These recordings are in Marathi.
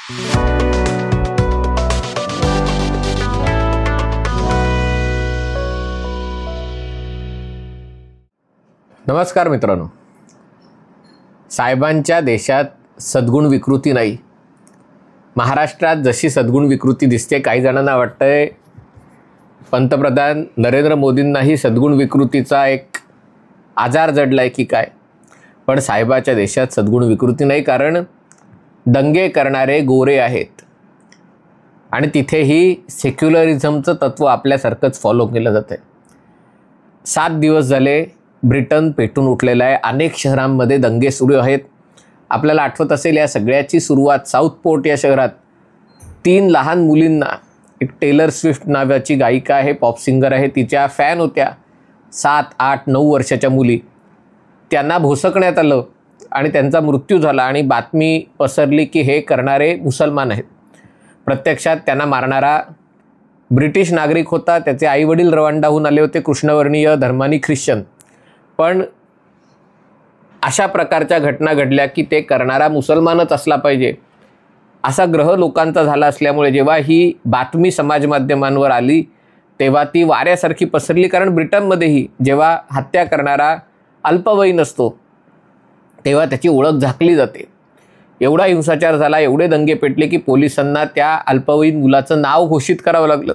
नमस्कार मित्रांनो, साहेबांच्या देशात सद्गुण विकृती नाही. महाराष्ट्रात जशी सद्गुण विकृती दिसते, काही जणांना वाटतंय पंतप्रधान नरेंद्र मोदींनाही सद्गुण विकृतीचा एक आजार जडलाय की काय. पण साहेबाच्या देशात सद्गुण विकृती नाही, कारण दंगे करणारे गोरे आहेत आणि तिथेही सेक्युलरिझमचं तत्व आपल्यासारखंच फॉलो केलं जातं. 7 दिवस झाले ब्रिटन पेटून उठलेलं आहे. अनेक शहरांमध्ये दंगे सुरू आहेत. आपल्याला आठवत असेल, या सगळ्याची सुरुवात साऊथपोर्ट या शहरात 3 लहान मुलींना, एक टेलर स्विफ्ट नावाची गायिका आहे, पॉप सिंगर आहे, तिच्या फॅन होत्या 7, 8, 9 वर्षाच्या मुली. त्यांना भोसकण्यात आलं आणि त्यांचा मृत्यू झाला आणि बातमी पसरली की हे करणारे मुसलमान आहेत. प्रत्यक्षात त्यांना मारणारा ब्रिटिश नागरिक होता. त्याचे आईवडील रवांडाहून आले होते, कृष्णवर्णीय धर्मानी ख्रिश्चन. पण अशा प्रकारच्या घटना घडल्या की ते करणारा मुसलमानच असला पाहिजे असा ग्रह लोकांचा झाला असल्यामुळे जेव्हा ही बातमी समाज माध्यमांवर आली तेव्हा ती वाऱ्यासारखी पसरली. कारण ब्रिटनमध्येही जेव्हा हत्या करणारा अल्पवयीन असतो तेव्हा त्याची ओळख झाकली जाते. एवढा हिंसाचार झाला, एवढे दंगे पेटले की पोलिसांना त्या अल्पवयीन मुलाचं नाव घोषित करावं लागलं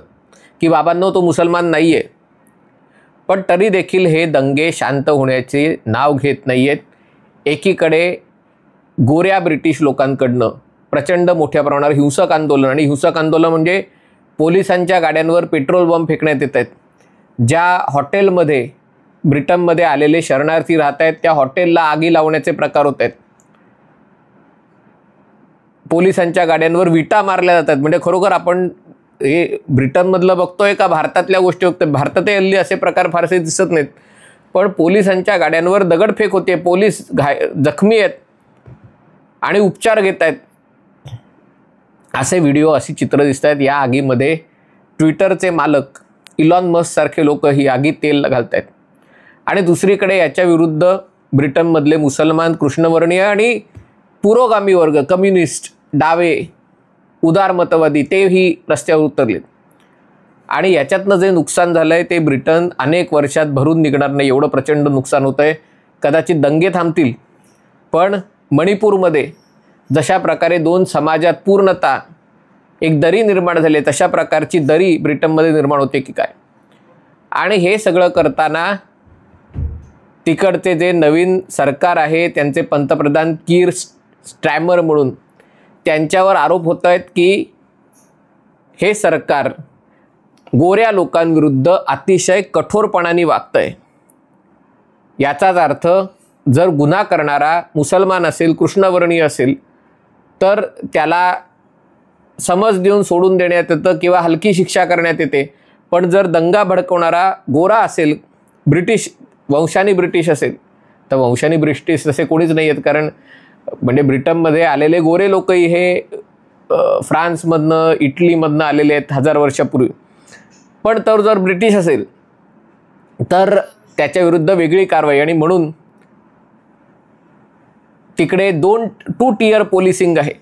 की बाबांनो, तो मुसलमान नाही आहे. पण तरी देखील हे दंगे शांत होण्याचे नाव घेत नाही आहेत. एकीकडे गोऱ्या ब्रिटिश लोकांकडनं प्रचंड मोठ्या प्रमाणावर हिंसक आंदोलन, आणि हिंसक आंदोलन म्हणजे पोलिसांच्या गाड्यांवर पेट्रोल बॉम्ब फेकण्यात येत आहेत. ज्या हॉटेलमध्ये ब्रिटनमध्ये आलेले शरणार्थी राहत आहेत त्या हॉटेलला आगी लावण्याचे प्रकार होत आहेत. पोलिसांच्या गाड्यांवर विटा मारल्या जातात. म्हणजे खरोखर आपण हे ब्रिटनमधलं बघतोय का भारतातल्या गोष्टी बघतोय? भारतातही हल्ली असे प्रकार फारसे दिसत नाहीत. पण पोलिसांच्या गाड्यांवर दगडफेक होते, पोलीस जखमी आहेत आणि उपचार घेत आहेत. असे व्हिडिओ, अशी चित्र दिसत आहेत. या आगीमध्ये ट्विटरचे मालक इलॉन मस्क सारखे लोक ही आगीत तेल घालत आहेत. आणि दुसरीकडे याच्या विरुद्ध ब्रिटनमधले मुसलमान, कृष्णवर्णीय आणि पुरोगामी वर्ग, कम्युनिस्ट, डावे, उदारमतवादी तेही रस्त्यावर उतरलेत. आणि याच्यातनं जे नुकसान झालं आहे ते ब्रिटन अनेक वर्षात भरून निघणार नाही, एवढं प्रचंड नुकसान होतं आहे. कदाचित दंगे थांबतील, पण मणिपूरमध्ये जशा प्रकारे 2 समाजात पूर्णतः एक दरी निर्माण झाली, तशा प्रकारची दरी ब्रिटनमध्ये निर्माण होते की काय. आणि हे सगळं करताना तिकडचे जे नवीन सरकार आहे त्यांचे पंतप्रधान कीर स्टार्मर म्हणून त्यांच्यावर आरोप होत आहेत की हे सरकार गोऱ्या लोकांविरुद्ध अतिशय कठोरपणाने वागतंय. याचाच अर्थ जर गुन्हा करणारा मुसलमान असेल, कृष्णवर्णीय असेल तर त्याला समज देऊन सोडून देण्यात येतं किंवा हलकी शिक्षा करण्यात येते. पण जर दंगा भडकवणारा गोरा असेल, ब्रिटिश वंशानी ब्रिटिश असेल, तर वंशानी ब्रिटिश तसे कोणीच नाही आहेत. कारण म्हणजे ब्रिटनमध्ये आलेले गोरे लोकही हे फ्रान्समधनं, इटलीमधनं आलेले आहेत 1000 वर्षापूर्वी. पण तर जर ब्रिटिश असेल तर त्याच्या विरुद्ध वेगळी कारवाई. आणि म्हणून तिकडे 2 टियर पोलिसिंग आहे.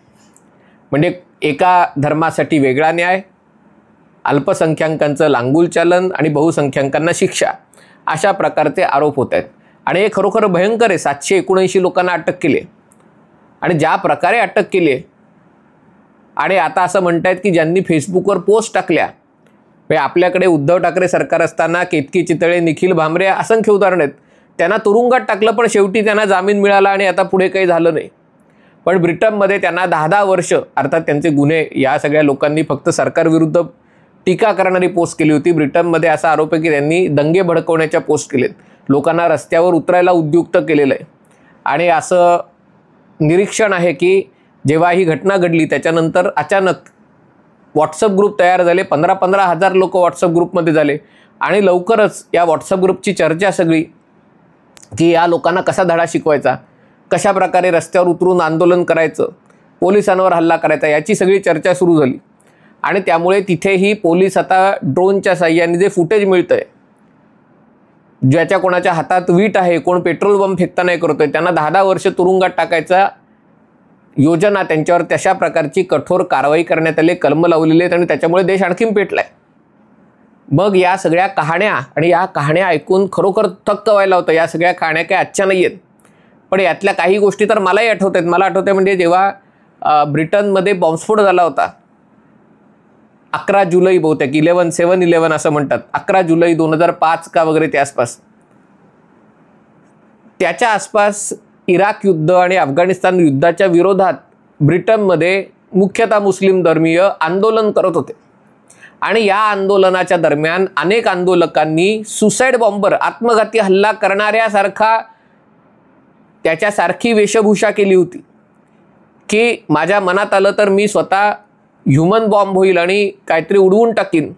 म्हणजे एका धर्मासाठी वेगळा न्याय, अल्पसंख्याकांचं लांगुल चालन आणि बहुसंख्याकांना शिक्षा, अशा प्रकारचे आरोप होत आहेत. आणि हे खरोखर भयंकर आहे. 779 लोकांना अटक केली आणि ज्या प्रकारे अटक केली. आणि आता असं म्हणतायत की ज्यांनी फेसबुकवर पोस्ट टाकल्या, आपल्याकडे उद्धव ठाकरे सरकार असताना केतकी चितळे, निखिल भांबरे असंख्य उदाहरण आहेत, त्यांना तुरुंगात टाकलं पण शेवटी त्यांना जामीन मिळाला आणि आता पुढे काही झालं नाही. पण ब्रिटनमध्ये त्यांना 10-10 वर्ष, अर्थात त्यांचे गुन्हे, या सगळ्या लोकांनी फक्त सरकारविरुद्ध टीका करणारी पोस्ट केली होती. ब्रिटनमध्ये असा आरोप आहे की त्यांनी दंगे भडकवण्याच्या पोस्ट केलेत, लोकांना रस्त्यावर उतरायला उद्युक्त केलेलं आहे. आणि असं निरीक्षण आहे की जेव्हा ही घटना घडली त्याच्यानंतर अचानक व्हॉट्सअप ग्रुप तयार झाले. 15-15 हजार लोक व्हॉट्सअप ग्रुपमध्ये झाले. आणि लवकरच या व्हॉट्सअप ग्रुपची चर्चा सगळी की या लोकांना कसा धडा शिकवायचा, कशा प्रकारे रस्त्यावर उतरून आंदोलन करायचं, पोलिसांवर हल्ला करायचा, याची सगळी चर्चा सुरू झाली. आणि त्यामुळे तिथेही पोलीस आता ड्रोनच्या साहाय्याने जे फुटेज मिळतं आहे, ज्याच्या कोणाच्या हातात वीट आहे, कोण पेट्रोल बंब फेकताना करतोय, त्यांना 10-10 वर्ष तुरुंगात टाकायचा योजना, त्यांच्यावर तशा प्रकारची कठोर कारवाई करण्यात आली, कलम लावलेले आहेत आणि त्याच्यामुळे देश आणखीन पेटलाय. मग या सगळ्या कहाण्या आणि या कहाण्या ऐकून खरोखर थक्क व्हायला होतं. या सगळ्या कहाण्या काही आजच्या नाही आहेत, पण यातल्या काही गोष्टी तर मलाही आठवत आहेत. मला आठवतं म्हणजे जेव्हा ब्रिटनमध्ये बॉम्बस्फोट झाला होता 11 जुलै, बहुतेक 7/11 असं म्हणतात, 11 जुलै 2005 का वगैरे त्या आसपास, त्याच्या आसपास इराक युद्ध आणि अफगाणिस्तान युद्धाच्या विरोधात ब्रिटनमध्ये मुख्यतः मुस्लिम धर्मीय आंदोलन करत होते. आणि या आंदोलनाच्या दरम्यान अनेक आंदोलकांनी सुसाईड बॉम्बर, आत्मघाती हल्ला करणाऱ्यासारखा त्याच्यासारखी वेशभूषा केली होती की माझ्या मनात आलं तर मी स्वतः ह्युमन बॉम्ब होईल आणि काहीतरी उडवून टाकीन.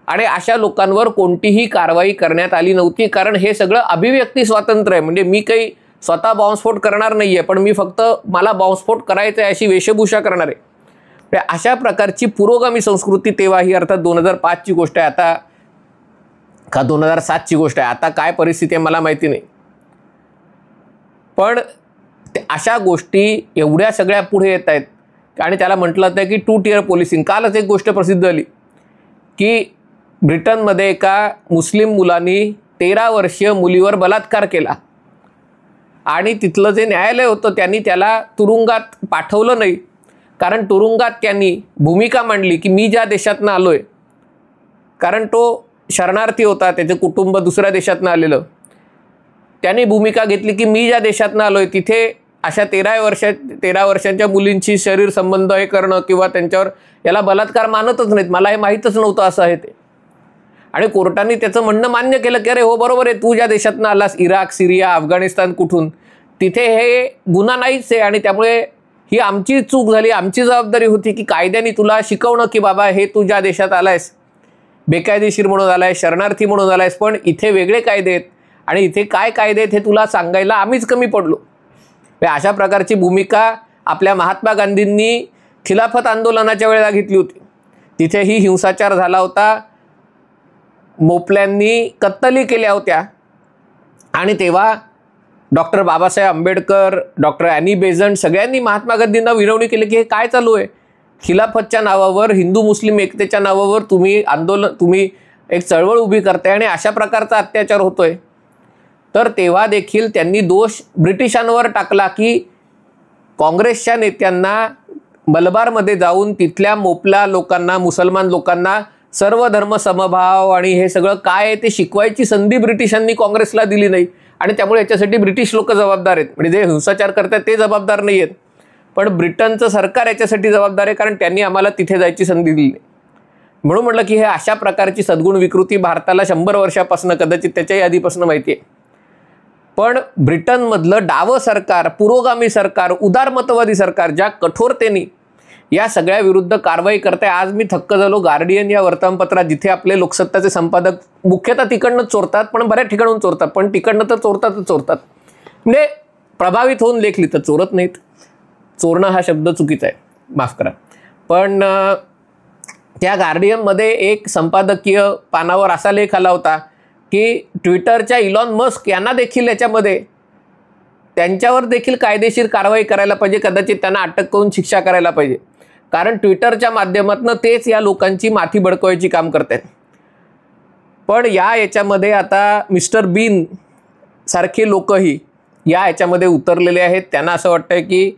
आणि अशा लोकांवर कोणतीही कारवाई करण्यात आली नव्हती, कारण हे सगळं अभिव्यक्ती स्वातंत्र्य आहे. म्हणजे मी काही स्वतः बॉम्बस्फोट करणार नाही आहे, पण मी फक्त मला बॉम्बस्फोट करायचा आहे अशी वेशभूषा करणार आहे. अशा प्रकारची पुरोगामी संस्कृती तेव्हा ही, अर्थात 2005ची गोष्ट आहे, आता का 2007ची गोष्ट आहे, आता काय परिस्थिती आहे मला माहिती नाही. पण अशा गोष्टी एवढ्या सगळ्या पुढे येत आहेत आणि त्याला म्हटलं जातं की 2 tier पोलिसिंग. कालच एक गोष्ट प्रसिद्ध झाली की ब्रिटनमध्ये एका मुस्लिम मुलांनी 13 वर्षीय मुलीवर बलात्कार केला आणि तिथलं जे न्यायालय होतं त्यांनी त्याला तुरुंगात पाठवलं नाही, कारण तुरुंगात त्यांनी भूमिका मांडली की मी ज्या देशातनं आलोय, कारण तो शरणार्थी होता, त्याचं कुटुंब दुसऱ्या देशातनं आलेलं, त्यांनी भूमिका घेतली की मी ज्या देशातनं आलोय तिथे अशा 13 वर्षांच्या मुलींची शरीर संबंध हे करणं किंवा त्यांच्यावर, याला बलात्कार मानतच नाहीत, मला हे माहीतच नव्हतं असं आहे ते. आणि कोर्टाने त्याचं म्हणणं मान्य केलं की अरे हो बरोबर आहे, तू ज्या देशातनं आलास, इराक, सिरिया, अफगाणिस्तान, कुठून, तिथे हे गुन्हा नाहीच आहे आणि त्यामुळे ही आमची चूक झाली, आमची जबाबदारी होती की कायद्याने तुला शिकवणं की बाबा हे तू ज्या देशात आलायस, बेकायदेशीर म्हणून आलायस, शरणार्थी म्हणून आलायस, पण इथे वेगळे कायदे आहेत आणि इथे काय कायदे आहेत हे तुला सांगायला आम्हीच कमी पडलो. अशा प्रकारची भूमिका आपल्या महात्मा गांधींनी खिलाफत आंदोलनाच्या वेळेला घेतली होती. तिथेही हिंसाचार झाला होता, मोपल्यांनी कत्तली केल्या होत्या आणि तेव्हा doctor Babasaheb Ambedkar, doctor Annie Besant सगळ्यांनी महात्मा गांधींना विनवणी केली की हे काय चालू आहे, खिलाफतच्या नावावर, हिंदू मुस्लिम एकतेच्या नावावर तुम्ही एक चळवळ उभी करताय आणि अशा प्रकारचा अत्याचार होतोय. तर तेव्हा देखील त्यांनी दोष ब्रिटिशांवर टाकला की काँग्रेसच्या नेत्यांना मलबारमध्ये जाऊन तिथल्या मोपला लोकांना, मुसलमान लोकांना सर्व धर्म समभाव आणि हे सगळं काय आहे ते शिकवायची संधी ब्रिटिशांनी काँग्रेसला दिली नाही आणि त्यामुळे याच्यासाठी ब्रिटिश लोक जबाबदार आहेत. म्हणजे जे हिंसाचार करतात ते जबाबदार नाही आहेत, पण ब्रिटनचं सरकार याच्यासाठी जबाबदार आहे कारण त्यांनी आम्हाला तिथे जायची संधी दिली. म्हणून म्हटलं की हे अशा प्रकारची सद्गुण विकृती भारताला 100 वर्षापासून, कदाचित त्याच्याही आधीपासून माहिती आहे. पण ब्रिटनमधलं डावं सरकार, पुरोगामी सरकार, उदारमतवादी सरकार ज्या कठोरतेने या सगळ्या विरुद्ध कारवाई करते. आज मी थक्क झालो, गार्डियन या वर्तमानपत्रात जिथे आपले लोकसत्ताचे संपादक मुख्यतः तिकडनं चोरतात, पण बऱ्याच ठिकाणून चोरतात, पण तिकडनं तर चोरतात, म्हणजे प्रभावित होऊन लेख लिहितात, चोरत नाहीत. चोरणं हा शब्द चुकीचा आहे, माफ करा. पण त्या गार्डियनमध्ये एक संपादकीय पानावर असा लेख आला होता की ट्विटरच्या इलॉन मस्क यांना देखील याच्यामध्ये त्यांच्यावर देखील कायदेशीर कारवाई करायला पाहिजे, कदाचित त्यांना अटक करून शिक्षा करायला पाहिजे, कारण ट्विटरच्या माध्यमातून तेच या लोकांची माथी बडकवायची काम करतात. पण याच्यामध्ये आता मिस्टर बीन सारखे लोकही याच्यामध्ये उतरलेले आहेत. त्यांना असं वाटतं की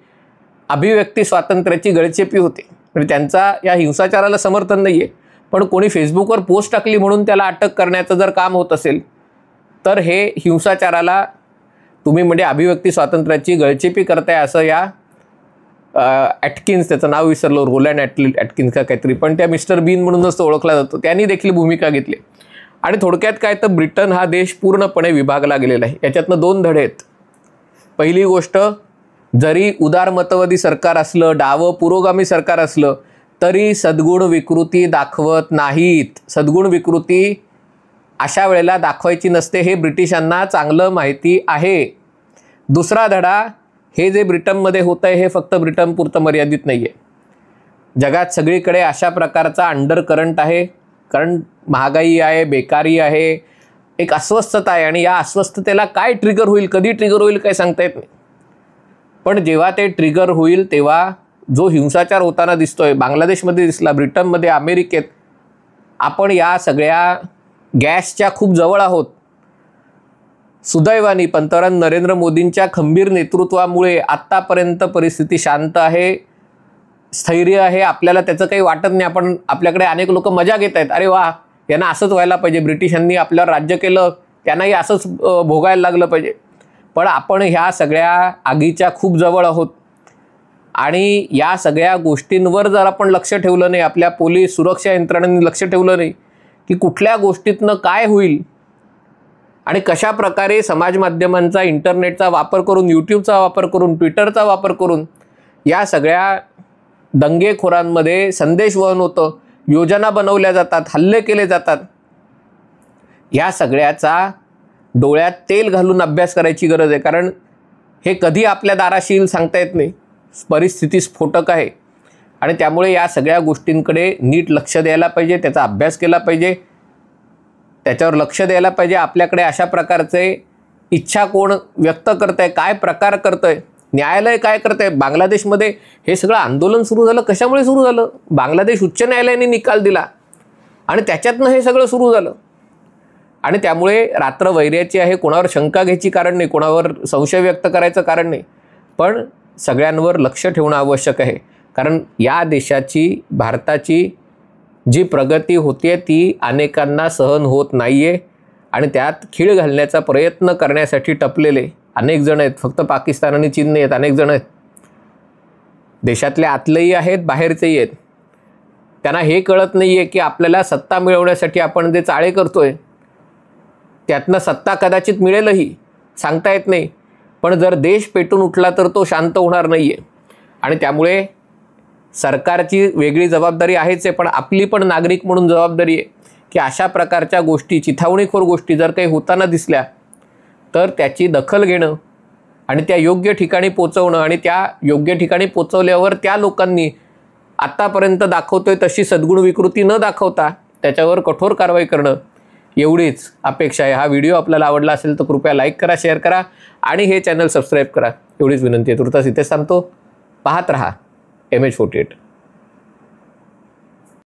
अभिव्यक्ती स्वातंत्र्याची गळचेपी होते, म्हणजे त्यांचा या हिंसाचाराला समर्थन नाही आहे, पण कोणी फेसबुकवर पोस्ट टाकली म्हणून त्याला अटक करण्याचं जर काम होत असेल तर हे हिंसाचाराला तुम्ही म्हणजे अभिव्यक्ती स्वातंत्र्याची गळचेपी करताय असं या ॲटकिन्स, त्याचं नाव विसरलो, रोलँड ॲटकिन्स का काहीतरी, पण त्या मिस्टर बीन म्हणूनच तो ओळखला जातो, त्यांनी देखील भूमिका घेतली. आणि थोडक्यात काय तर ब्रिटन हा देश पूर्णपणे विभागला गेलेला आहे. याच्यातनं 2 धडे आहेत. पहिली गोष्ट, जरी उदारमतवादी सरकार असलं, डावं पुरोगामी सरकार असलं तरी सद्गुण विकृती दाखवत नाहीत. सद्गुण विकृती अशा वेळेला दाखवायची नसते, हे ब्रिटिशांना चांगलं माहिती आहे. दुसरा धडा, हे जे ब्रिटनमध्ये होतं आहे हे फक्त ब्रिटनपुरतं मर्यादित नाही आहे. जगात सगळीकडे अशा प्रकारचा अंडर करंट आहे, कारण महागाई आहे, बेकारी आहे, एक अस्वस्थता आहे आणि या अस्वस्थतेला काय ट्रिगर होईल, कधी ट्रिगर होईल काय सांगता येत नाही. पण जेव्हा ते ट्रिगर होईल तेव्हा जो हिंसाचार होताना दिसतोय, बांगलादेशमध्ये दिसला, ब्रिटनमध्ये, अमेरिकेत, आपण या सगळ्या गॅसच्या खूप जवळ आहोत. सुदैवाने पंतप्रधान नरेंद्र मोदींच्या खंबीर नेतृत्वामुळे आत्तापर्यंत परिस्थिती शांत आहे, स्थैर्य आहे. आपल्याला त्याचं काही वाटत नाही. आपल्याकडे अनेक लोक मजा घेत आहेत, अरे वा, यांना असंच व्हायला पाहिजे, ब्रिटिशांनी आपल्यावर राज्य केलं, त्यांनाही असंच भोगायला लागलं पाहिजे. पण आपण ह्या सगळ्या आगीच्या खूप जवळ आहोत आणि या सगळ्या गोष्टींवर जर आपण लक्ष ठेवलं नाही, आपल्या पोलीस सुरक्षा यंत्रणांनी लक्ष ठेवलं नाही की कुठल्या गोष्टीतनं काय होईल आणि कशा प्रकारे समाज माध्यमांचा, इंटरनेटचा वापर करून, यूट्यूबचा वापर करून, ट्विटरचा वापर करून या सगळ्या दंगेखोरांमध्ये संदेशवहन होतं, योजना बनवल्या जातात, हल्ले केले जातात, या सगळ्याचा डोळ्यात तेल घालून अभ्यास करायची गरज आहे. कारण हे कधी आपल्या दाराशी येईल सांगता येत नाही. परिस्थिती स्फोटक आहे आणि त्यामुळे या सगळ्या गोष्टींकडे नीट लक्ष द्यायला पाहिजे, त्याचा अभ्यास केला पाहिजे, त्याच्यावर लक्ष द्यायला पाहिजे. आपल्याकडे अशा प्रकारचे इच्छा कोण व्यक्त करतंय, काय प्रकार करतंय, न्यायालय काय करतंय. बांगलादेशमध्ये हे सगळं आंदोलन सुरू झालं, कशामुळे सुरू झालं? बांगलादेश उच्च न्यायालयाने निकाल दिला आणि त्याच्यातनं हे सगळं सुरू झालं. आणि त्यामुळे रात्र वैर्याची आहे, कोणावर शंका घ्यायची कारण नाही, कोणावर संशय व्यक्त करायचं कारण नाही. पण सगळ्यांवर लक्ष ठेवणं आवश्यक आहे. कारण या देशाची, भारताची जी प्रगती होते ती अनेकांना सहन होत नाही आहे आणि त्यात खीळ घालण्याचा प्रयत्न करण्यासाठी टपलेले अनेक जण आहेत. फक्त पाकिस्तान आणि चीन नाही आहेत, अनेक जण आहेत. देशातले आतलेही आहेत, बाहेरचेही आहेत. त्यांना हे कळत नाही आहे की आपल्याला सत्ता मिळवण्यासाठी आपण जे चाळे करतोय त्यातनं सत्ता कदाचित मिळेलही, सांगता येत नाही. पण जर देश पेटून उठला तर तो शांत होणार नाही आहे. आणि त्यामुळे सरकारची वेगळी जबाबदारी आहेच आहे, पण आपली पण नागरिक म्हणून जबाबदारी आहे की अशा प्रकारच्या गोष्टी, चिथावणीखोर गोष्टी जर काही होताना दिसल्या तर त्याची दखल घेणं आणि त्या योग्य ठिकाणी पोचवणं आणि त्या योग्य ठिकाणी पोचवल्यावर त्या लोकांनी आत्तापर्यंत दाखवतोय तशी सद्गुण विकृती न दाखवता त्याच्यावर कठोर कारवाई करणं, एवढीच अपेक्षा आहे. हा व्हिडिओ आपल्याला आवडला असेल तर कृपया लाईक करा, शेअर करा आणि हे चॅनल सबस्क्राईब करा, एवढीच विनंती आहे. तुर्तास इथेच थांबतो. पाहत रहा MH48.